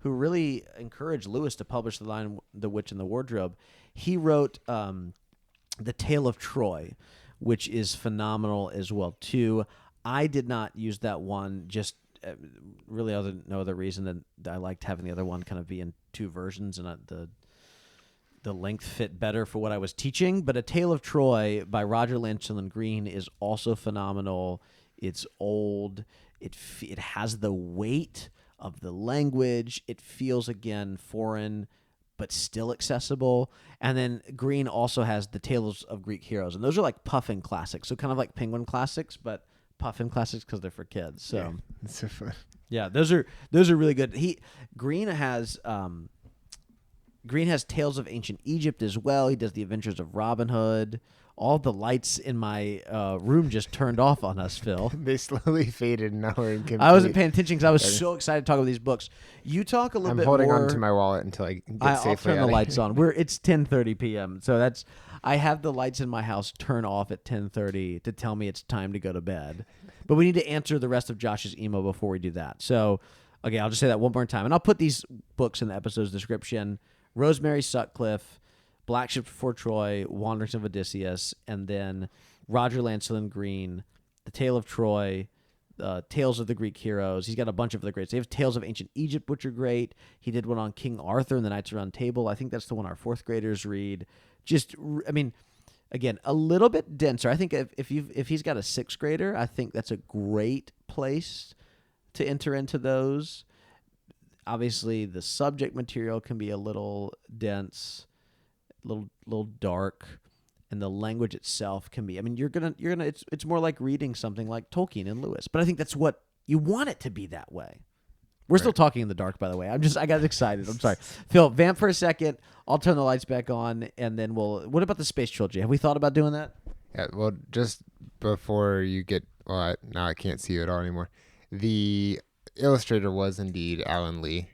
who really encouraged Lewis to publish the line The Witch in the Wardrobe. He wrote The Tale of Troy, which is phenomenal as well, too. I did not use that one just really no other reason than I liked having the other one kind of be in two versions, and the length fit better for what I was teaching. But A Tale of Troy by Roger Lancelyn Green is also phenomenal. It's old. It has the weight of the language. It feels, again, foreign, but still accessible. And then Green also has The Tales of Greek Heroes. And those are like Puffin classics. So kind of like Penguin classics, but Puffin classics because they're for kids. So yeah, it's so fun. Yeah, those are really good. Green has Tales of Ancient Egypt as well. He does The Adventures of Robin Hood. All the lights in my room just turned off on us, Phil. They slowly faded, and now we're in complete. I wasn't paying attention because I was so excited to talk about these books. You talk a little bit more. I'm holding on to my wallet until I get safely I'll turn the lights on. It's 10:30 p.m. So I have the lights in my house turn off at 10:30 to tell me it's time to go to bed. But we need to answer the rest of Josh's email before we do that. So, okay, I'll just say that one more time. And I'll put these books in the episode's description. Rosemary Sutcliff, Black Ships Before Troy, Wanderings of Odysseus, and then Roger Lancelyn Green, The Tale of Troy, Tales of the Greek Heroes. He's got a bunch of the greats. They have Tales of Ancient Egypt, which are great. He did one on King Arthur and the Knights Round Table. I think that's the one our fourth graders read. Again, a little bit denser. I think if he's got a sixth grader, I think that's a great place to enter into those. Obviously, the subject material can be a little dense, a little dark, and the language itself can be. You're gonna. It's more like reading something like Tolkien and Lewis. But I think that's what you want it to be that way. We're still talking in the dark, by the way. I got excited. I'm sorry. Phil, vamp for a second. I'll turn the lights back on, and then what about the space trilogy? Have we thought about doing that? Yeah, well, just before you get... Well, now I can't see you at all anymore. The illustrator was indeed Alan Lee.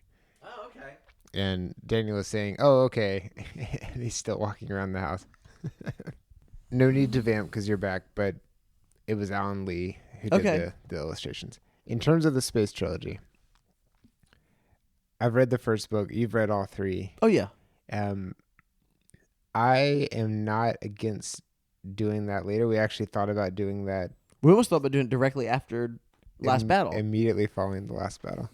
Oh, okay. And Daniel was saying, oh, okay. And he's still walking around the house. No need to vamp because you're back, but it was Alan Lee who did the illustrations. In terms of the space trilogy... I've read the first book. You've read all three. Oh, yeah. I am not against doing that later. We actually thought about doing that. We almost thought about doing it directly after Last Battle. Immediately following the Last Battle.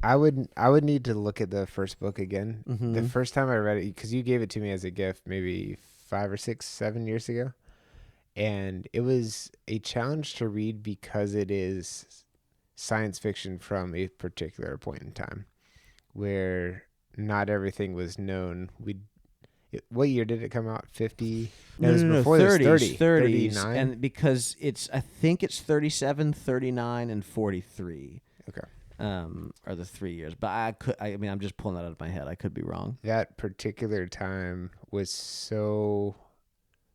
I would need to look at the first book again. Mm-hmm. The first time I read it, because you gave it to me as a gift maybe 5 or 6, 7 years ago. And it was a challenge to read because it is... science fiction from a particular point in time where not everything was known. What year did it come out? 50? No, before 30s, 39? And because I think it's 37, 39, and 43. Okay. Are the 3 years. But I'm just pulling that out of my head. I could be wrong. That particular time was so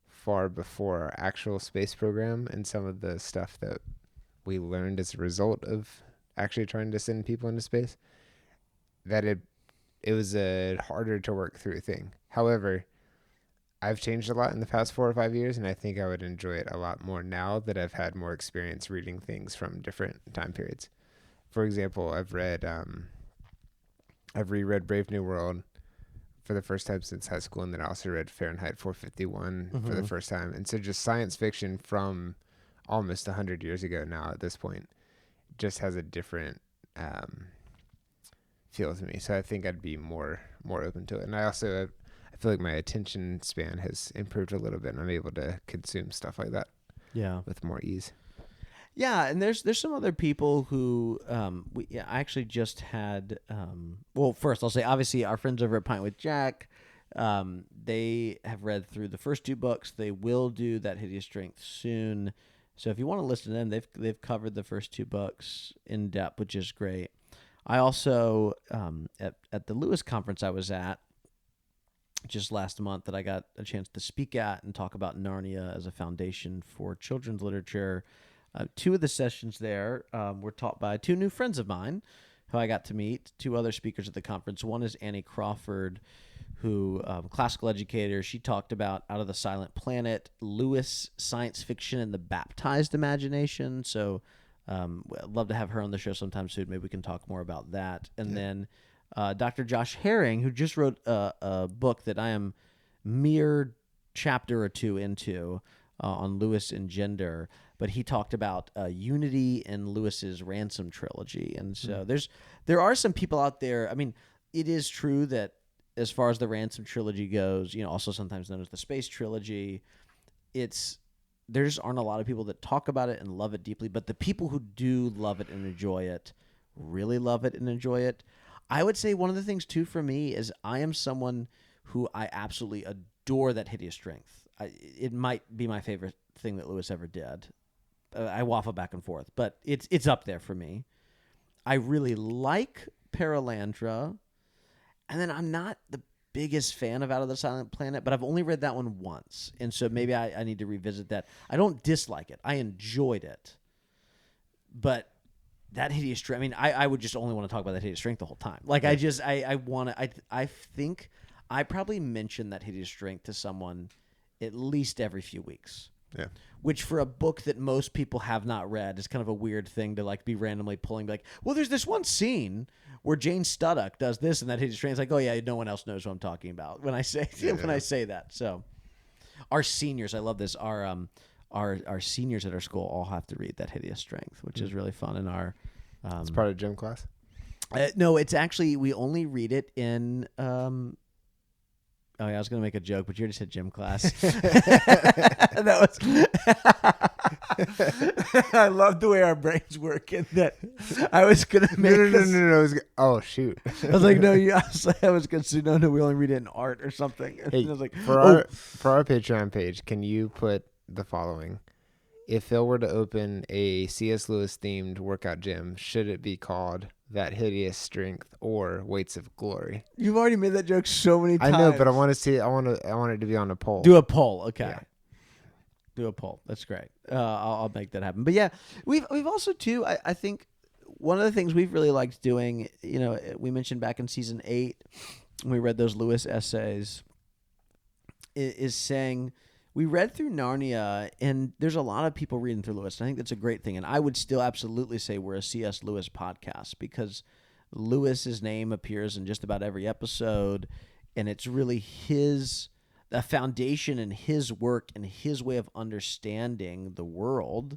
far before our actual space program and some of the stuff that we learned as a result of actually trying to send people into space, that it was a harder to work through thing. However, I've changed a lot in the past 4 or 5 years, and I think I would enjoy it a lot more now that I've had more experience reading things from different time periods. For example, I've reread Brave New World for the first time since high school, and then I also read Fahrenheit 451 for the first time. And so just science fiction from almost 100 years ago now at this point just has a different feel to me. So I think I'd be more open to it. And I feel like my attention span has improved a little bit, and I'm able to consume stuff like that with more ease. Yeah, and there's some other people who I actually just had. Well, first I'll say obviously our friends over at Pint with Jack, they have read through the first 2 books. They will do That Hideous Strength soon. So if you want to listen to them, they've covered the first 2 books in depth, which is great. I also at the Lewis conference I was at just last month that I got a chance to speak at and talk about Narnia as a foundation for children's literature. 2 of the sessions there were taught by 2 new friends of mine who I got to meet, 2 other speakers at the conference. One is Annie Crawford, who classical educator. She talked about Out of the Silent Planet, Lewis, science fiction, and the baptized imagination. So I'd love to have her on the show sometime soon. Maybe we can talk more about that. And then Dr. Josh Herring, who just wrote a book that I am mere chapter or 2 into on Lewis and gender. But he talked about unity in Lewis's Ransom trilogy. And so there are some people out there. It is true that as far as the Ransom trilogy goes, also sometimes known as the Space trilogy, there just aren't a lot of people that talk about it and love it deeply. But the people who do love it and enjoy it really love it and enjoy it. I would say one of the things, too, for me is I am someone who I absolutely adore That Hideous Strength. It might be my favorite thing that Lewis ever did. I waffle back and forth, but it's up there for me. I really like Paralandra. And then I'm not the biggest fan of Out of the Silent Planet, but I've only read that one once. And so maybe I need to revisit that. I don't dislike it. I enjoyed it. But That Hideous Strength, I would just only want to talk about That Hideous Strength the whole time. Like, I think I probably mention That Hideous Strength to someone at least every few weeks. Yeah. Which for a book that most people have not read is kind of a weird thing to like be randomly pulling, like, well, there's this one scene where Jane Studdock does this and That Hideous Strength. It's like, oh yeah, no one else knows what I'm talking about when I say that. So our seniors, I love this. Our our seniors at our school all have to read That Hideous Strength, which is really fun. In our it's part of gym class. No, it's actually we only read it in. Oh, yeah, I was going to make a joke, but you already said gym class. That was. I love the way our brains work. In that, I was going to make. No. Oh shoot! I was like, no, I was going to say no. We only read it in art or something. And Hey, I was like, for our Patreon page, can you put the following? If Phil were to open a C.S. Lewis themed workout gym, should it be called That Hideous Strength or Weights of Glory? You've already made that joke so many times. I know, but I want to see. I want it to be on a poll. Do a poll, okay? Yeah. Do a poll. That's great. I'll make that happen. But yeah, we've also too. I think one of the things we've really liked doing. We mentioned back in season 8 when we read those Lewis essays. Is saying. We read through Narnia, and there's a lot of people reading through Lewis. And I think that's a great thing. And I would still absolutely say we're a C.S. Lewis podcast because Lewis's name appears in just about every episode, and it's really the foundation in his work and his way of understanding the world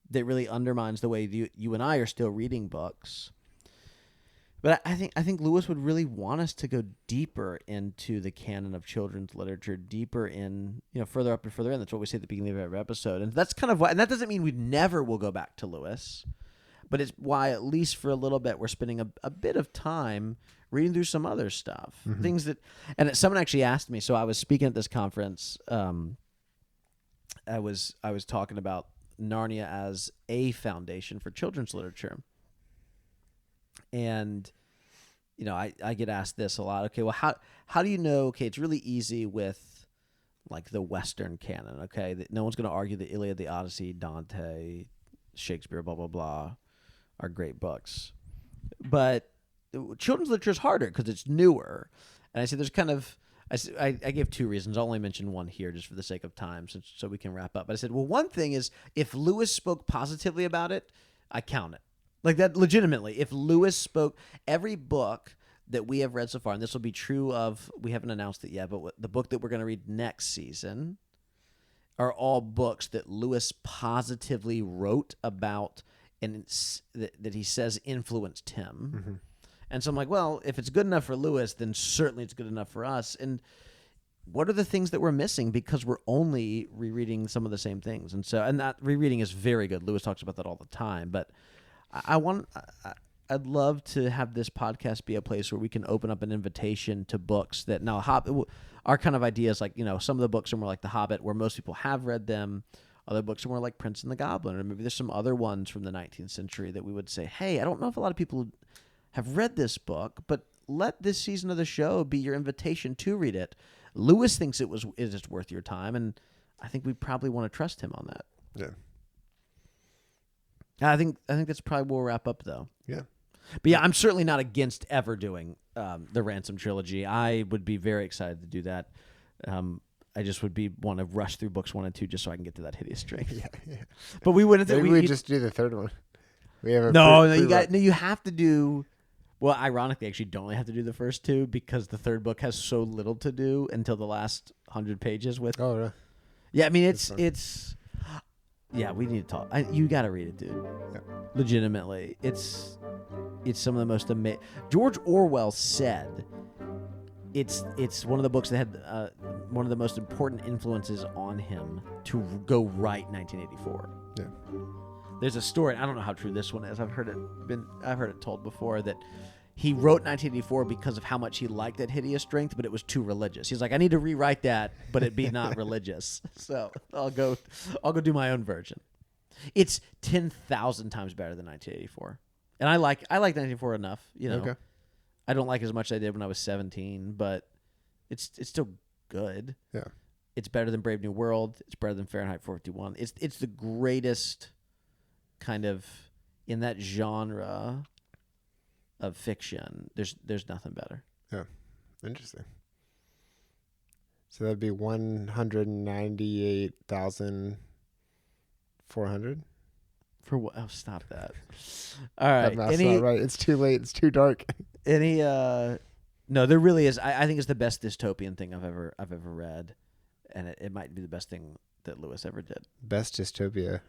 that really undermines the way you and I are still reading books. But I think Lewis would really want us to go deeper into the canon of children's literature, deeper in, further up and further in. That's what we say at the beginning of every episode. And that's kind of why, and that doesn't mean we never will go back to Lewis, but it's why at least for a little bit we're spending a bit of time reading through some other stuff. Mm-hmm. Things that, and someone actually asked me, so I was speaking at this conference, I was talking about Narnia as a foundation for children's literature. And, I get asked this a lot. Okay, well, how do you know? Okay, it's really easy with, like, the Western canon, okay? That no one's going to argue the Iliad, the Odyssey, Dante, Shakespeare, blah, blah, blah, are great books. But children's literature is harder because it's newer. And I say there's kind of... I gave 2 reasons. I'll only mention one here just for the sake of time so we can wrap up. But I said, well, one thing is if Lewis spoke positively about it, I count it. Like that legitimately. If Lewis spoke, every book that we have read so far, and this will be true of, we haven't announced it yet, but the book that we're going to read next season are all books that Lewis positively wrote about and that he says influenced him. Mm-hmm. And so I'm like, well, if it's good enough for Lewis, then certainly it's good enough for us. And what are the things that we're missing because we're only rereading some of the same things? And that rereading is very good. Lewis talks about that all the time, but I'd love to have this podcast be a place where we can open up an invitation to books that now our kind of ideas, like, some of the books are more like The Hobbit where most people have read them. Other books are more like Prince and the Goblin, or maybe there's some other ones from the 19th century that we would say, hey, I don't know if a lot of people have read this book, but let this season of the show be your invitation to read it. Lewis thinks it is worth your time, and I think we probably want to trust him on that. Yeah. I think that's probably where we'll wrap up, though. Yeah. But yeah, I'm certainly not against ever doing the Ransom trilogy. I would be very excited to do that. I just would want to rush through books 1 and 2 just so I can get to That Hideous Strength. Yeah. But we wouldn't. Maybe we just do the third one. We have you have to do. Well, ironically, actually, don't have to do the first 2 because the third book has so little to do until the last 100 pages with. Oh, really? Yeah, I mean it's. Yeah, we need to talk. You got to read it, dude. Yeah. Legitimately, it's some of the most amazing. George Orwell said it's one of the books that had one of the most important influences on him to go write 1984. Yeah. There's a story. I don't know how true this one is. I've heard it told before that he wrote 1984 because of how much he liked That Hideous Strength, but it was too religious. He's like, I need to rewrite that, but it be not religious. So I'll go do my own version. It's 10,000 times better than 1984, and I like 1984 enough. Okay. I don't like it as much as I did when I was 17, but it's still good. Yeah. It's better than Brave New World. It's better than Fahrenheit 451. It's the greatest kind of in that genre of fiction. There's nothing better. Yeah. Interesting. So that'd be 198,400 for what? Oh, stop that. All right. That math's not right. It's too late. It's too dark. No, there really is. I think it's the best dystopian thing I've ever read, and it might be the best thing that Lewis ever did. Best dystopia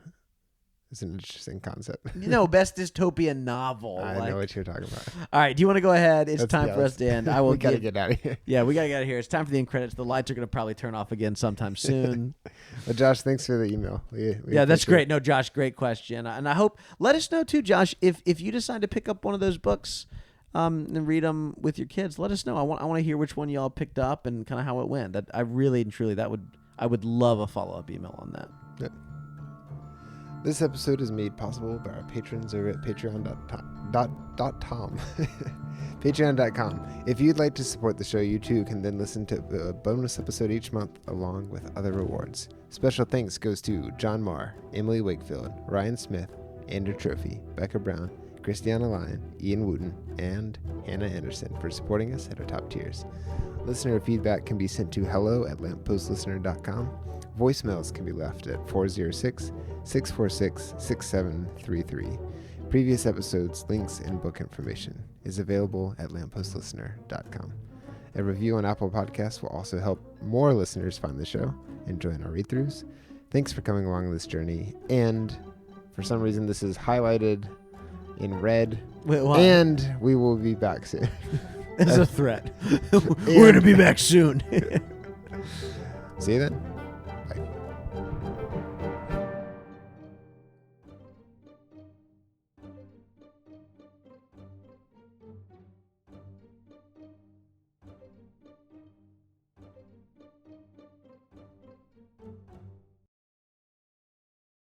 is an interesting concept. Best dystopian novel. I know what you're talking about. All right, do you want to go ahead? It's time for us to end. I will. We gotta get out of here. Yeah, we gotta get out of here. It's time for the end credits. The lights are gonna probably turn off again sometime soon. Well, Josh, thanks for the email. We That's great. No, Josh, great question. And I hope, let us know too, Josh, if you decide to pick up one of those books and read them with your kids, let us know. I want to hear which one y'all picked up and kind of how it went. That I really and truly I would love a follow-up email on that. Yep. This episode is made possible by our patrons over at patreon.com. Patreon.com. If you'd like to support the show, you too can then listen to a bonus episode each month along with other rewards. Special thanks goes to John Marr, Emily Wakefield, Ryan Smith, Andrew Trophy, Becca Brown, Christiana Lyon, Ian Wooten, and Hannah Anderson for supporting us at our top tiers. Listener feedback can be sent to hello@lampostlistener.com. Voicemails can be left at 406-646-6733. Previous episodes, links, and book information is available at lampostlistener.com. A review on Apple Podcasts will also help more listeners find the show and join our read-throughs. Thanks for coming along this journey. And for some reason, this is highlighted in red. Wait, what? And we will be back soon. It's a threat. We're going to be back soon. See you then.